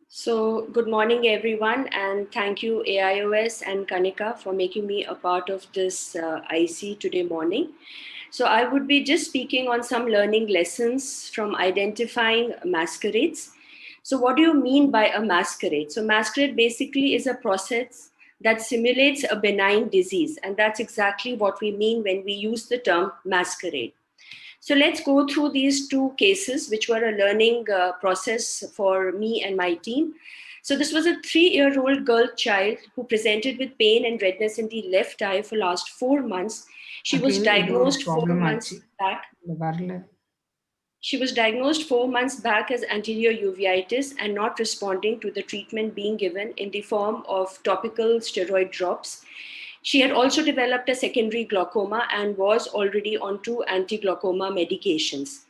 So good morning, everyone, and thank you AIOS and Kanika for making me a part of this IC today morning. So I would be just speaking on some learning lessons from identifying masquerades. So what do you mean by a masquerade? So masquerade basically is a process that simulates a benign disease, and that's exactly what we mean when we use the term masquerade. So let's go through these two cases, which were a learning process for me and my team. So this was a 3-year-old girl child who presented with pain and redness in the left eye for last 4 months. She was Again, it was diagnosed four problem months back. varla. She was diagnosed 4 months back as anterior uveitis and not responding to the treatment being given in the form of topical steroid drops. She had also developed a secondary glaucoma and was already on 2 anti-glaucoma medications.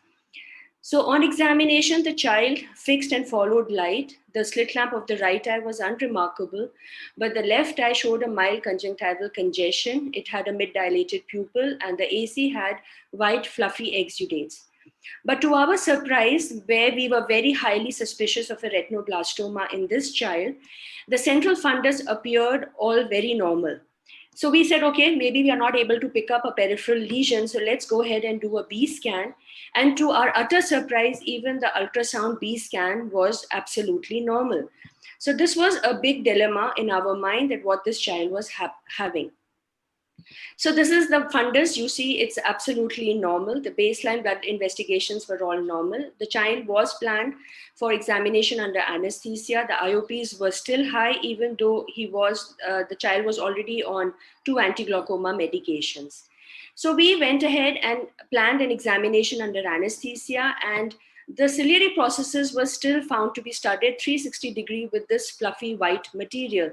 So on examination, the child fixed and followed light. The slit lamp of the right eye was unremarkable, but the left eye showed a mild conjunctival congestion. It had a mid-dilated pupil and the AC had white fluffy exudates. But to our surprise, where we were very highly suspicious of a retinoblastoma in this child, the central fundus appeared all very normal. So we said, okay, maybe we are not able to pick up a peripheral lesion, so let's go ahead and do a B scan. And to our utter surprise, even the ultrasound B scan was absolutely normal. So this was a big dilemma in our mind that what this child was having. So this is the fundus. You see, it's absolutely normal. The baseline blood investigations were all normal. The child was planned for examination under anesthesia. The IOPs were still high, even though the child was already on 2 anti-glaucoma medications. So we went ahead and planned an examination under anesthesia, and the ciliary processes were still found to be studied 360 degree with this fluffy white material.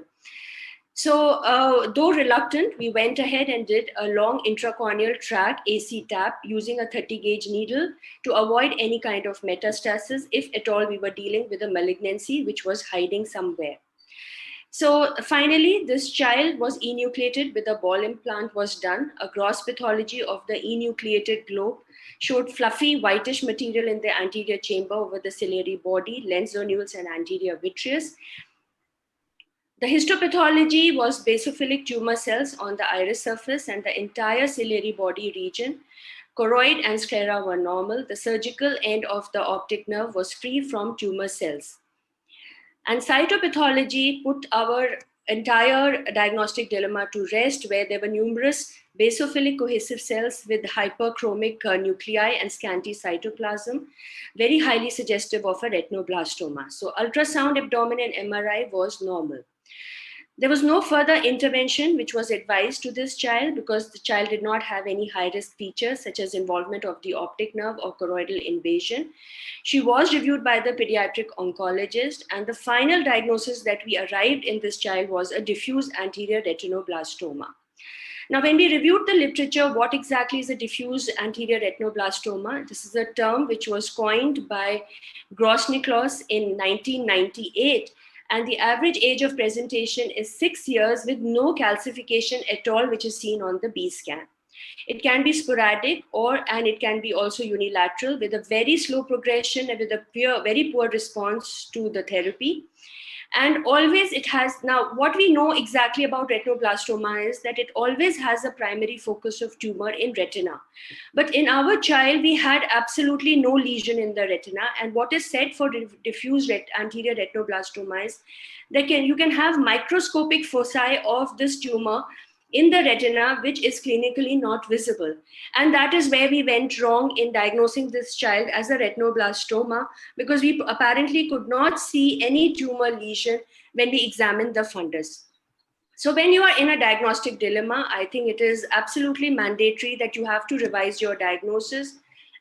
So, though reluctant, we went ahead and did a long intracorneal track AC tap using a 30 gauge needle to avoid any kind of metastasis if at all we were dealing with a malignancy which was hiding somewhere. So finally, this child was enucleated with a ball implant was done. A gross pathology of the enucleated globe showed fluffy whitish material in the anterior chamber over the ciliary body, lens zonules and anterior vitreous. The histopathology was basophilic tumor cells on the iris surface and the entire ciliary body region. Choroid and sclera were normal. The surgical end of the optic nerve was free from tumor cells. And cytopathology put our entire diagnostic dilemma to rest, where there were numerous basophilic cohesive cells with hyperchromic nuclei and scanty cytoplasm, very highly suggestive of a retinoblastoma. So ultrasound, abdomen, and MRI was normal. There was no further intervention which was advised to this child because the child did not have any high-risk features such as involvement of the optic nerve or choroidal invasion. She was reviewed by the pediatric oncologist, and the final diagnosis that we arrived in this child was a diffuse anterior retinoblastoma. Now, when we reviewed the literature, what exactly is a diffuse anterior retinoblastoma? This is a term which was coined by Gross-Niklaus in 1998. And the average age of presentation is 6 years with no calcification at all, which is seen on the B scan. It can be sporadic and it can be also unilateral with a very slow progression and with a very poor response to the therapy. And always it has, now what we know exactly about retinoblastoma is that it always has a primary focus of tumor in retina. But in our child, we had absolutely no lesion in the retina. And what is said for diffuse anterior retinoblastoma is that you can have microscopic foci of this tumor in the retina, which is clinically not visible. And that is where we went wrong in diagnosing this child as a retinoblastoma, because we apparently could not see any tumor lesion when we examined the fundus. So when you are in a diagnostic dilemma, I think it is absolutely mandatory that you have to revise your diagnosis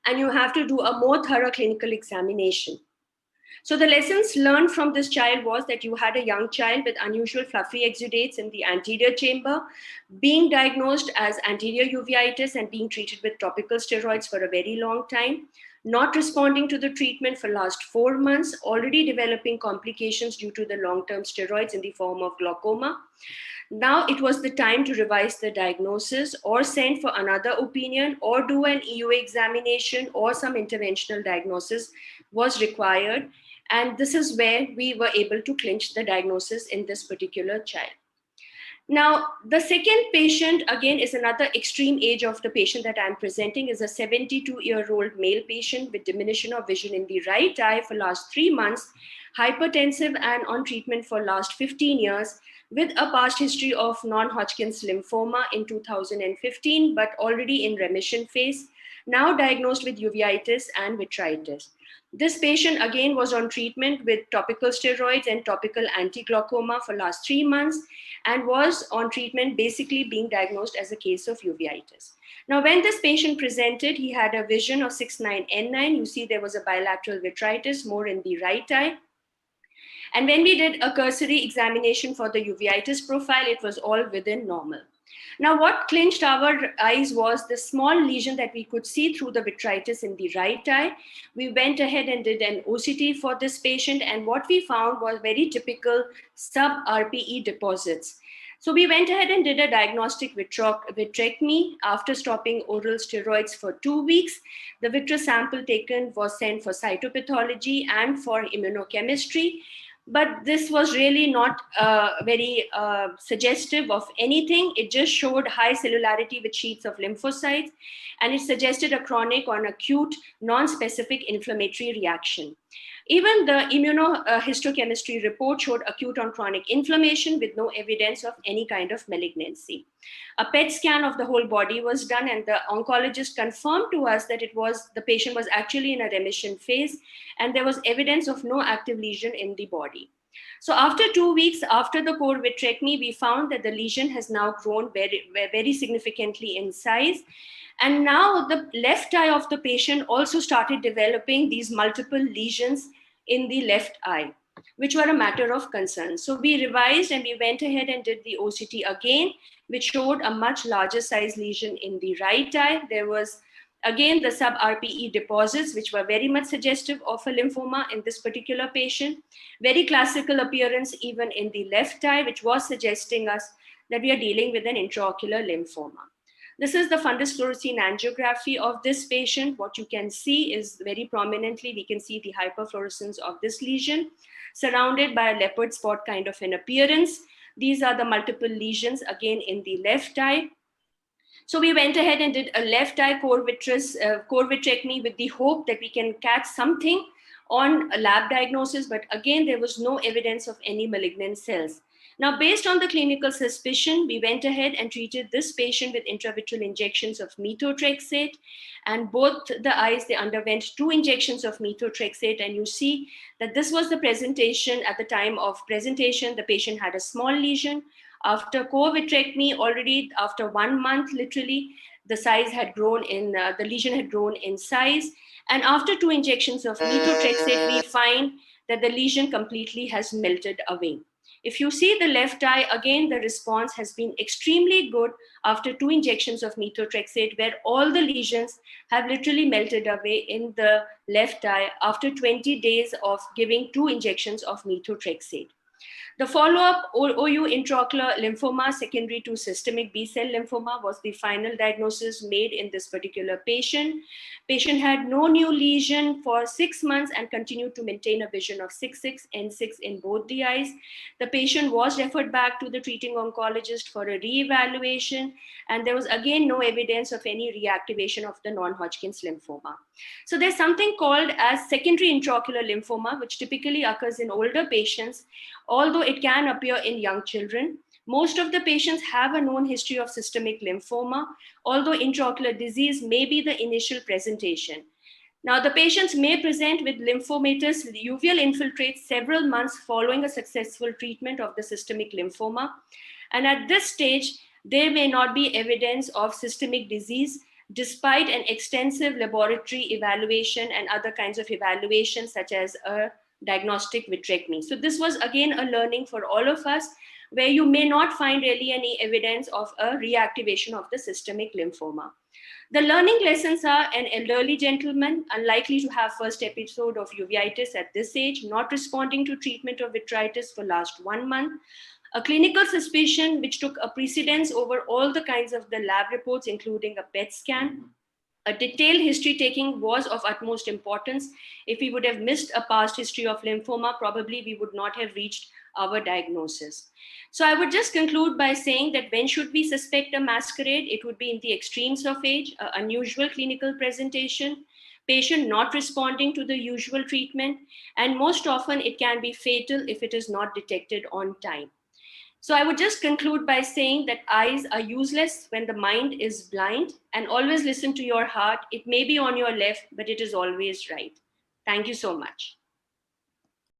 and you have to do a more thorough clinical examination. So the lessons learned from this child was that you had a young child with unusual fluffy exudates in the anterior chamber, being diagnosed as anterior uveitis and being treated with topical steroids for a very long time, not responding to the treatment for last 4 months, already developing complications due to the long-term steroids in the form of glaucoma. Now it was the time to revise the diagnosis or send for another opinion or do an EUA examination or some interventional diagnosis was required. And this is where we were able to clinch the diagnosis in this particular child. Now, the second patient, again, is another extreme age of the patient that I'm presenting, is a 72-year-old male patient with diminution of vision in the right eye for last 3 months, hypertensive and on treatment for last 15 years, with a past history of non-Hodgkin's lymphoma in 2015, but already in remission phase, now diagnosed with uveitis and vitritis. This patient again was on treatment with topical steroids and topical anti-glaucoma for last 3 months and was on treatment basically being diagnosed as a case of uveitis. Now, when this patient presented, he had a vision of 6/9 You see there was a bilateral vitritis more in the right eye. And when we did a cursory examination for the uveitis profile, it was all within normal. Now, what clinched our eyes was the small lesion that we could see through the vitritis in the right eye. We went ahead and did an OCT for this patient, and what we found was very typical sub-RPE deposits. So we went ahead and did a diagnostic vitrectomy after stopping oral steroids for 2 weeks. The vitreous sample taken was sent for cytopathology and for immunochemistry. But this was really not very suggestive of anything. It just showed high cellularity with sheets of lymphocytes, and it suggested a chronic or an acute non-specific inflammatory reaction. Even the immunohistochemistry report showed acute on chronic inflammation with no evidence of any kind of malignancy. A PET scan of the whole body was done, and the oncologist confirmed to us that the patient was actually in a remission phase, and there was evidence of no active lesion in the body. So after 2 weeks after the core vitrectomy, we found that the lesion has now grown very, very significantly in size. And now the left eye of the patient also started developing these multiple lesions in the left eye, which were a matter of concern. So we revised and we went ahead and did the OCT again, which showed a much larger size lesion in the right eye. There was again the sub-RPE deposits, which were very much suggestive of a lymphoma in this particular patient. Very classical appearance even in the left eye, which was suggesting us that we are dealing with an intraocular lymphoma. This is the fundus fluorescein angiography of this patient. What you can see is very prominently, we can see the hyperfluorescence of this lesion surrounded by a leopard spot kind of an appearance. These are the multiple lesions again in the left eye. So we went ahead and did a left eye core vitrectomy with the hope that we can catch something on a lab diagnosis, but again, there was no evidence of any malignant cells. Now, based on the clinical suspicion, we went ahead and treated this patient with intravitreal injections of methotrexate, and both the eyes, they underwent 2 injections of methotrexate, and you see that this was the presentation. At the time of presentation, the patient had a small lesion. After core vitrectomy, already after 1 month, literally, the size had grown the lesion had grown in size. And after 2 injections of methotrexate, we find that the lesion completely has melted away. If you see the left eye, again, the response has been extremely good after 2 injections of methotrexate, where all the lesions have literally melted away in the left eye after 20 days of giving 2 injections of methotrexate. The follow-up OU intraocular lymphoma secondary to systemic B-cell lymphoma was the final diagnosis made in this particular patient. Patient had no new lesion for 6 months and continued to maintain a vision of 6/6 and 6 in both the eyes. The patient was referred back to the treating oncologist for a re-evaluation, and there was again no evidence of any reactivation of the non-Hodgkin's lymphoma. So there's something called as secondary intraocular lymphoma, which typically occurs in older patients, although it can appear in young children. Most of the patients have a known history of systemic lymphoma, although intraocular disease may be the initial presentation. Now, the patients may present with lymphomatous uveal infiltrates several months following a successful treatment of the systemic lymphoma. And at this stage, there may not be evidence of systemic disease despite an extensive laboratory evaluation and other kinds of evaluations such as a diagnostic vitrectomy. So this was again a learning for all of us, where you may not find really any evidence of a reactivation of the systemic lymphoma. The learning lessons are: an elderly gentleman, unlikely to have first episode of uveitis at this age, not responding to treatment of vitritis for last 1 month, a clinical suspicion which took a precedence over all the kinds of the lab reports, including a PET scan. A detailed history taking was of utmost importance. If we would have missed a past history of lymphoma, probably we would not have reached our diagnosis. So I would just conclude by saying that when should we suspect a masquerade? It would be in the extremes of age, unusual clinical presentation, patient not responding to the usual treatment, and most often it can be fatal if it is not detected on time. So I would just conclude by saying that eyes are useless when the mind is blind, and always listen to your heart. It may be on your left, but it is always right. Thank you so much.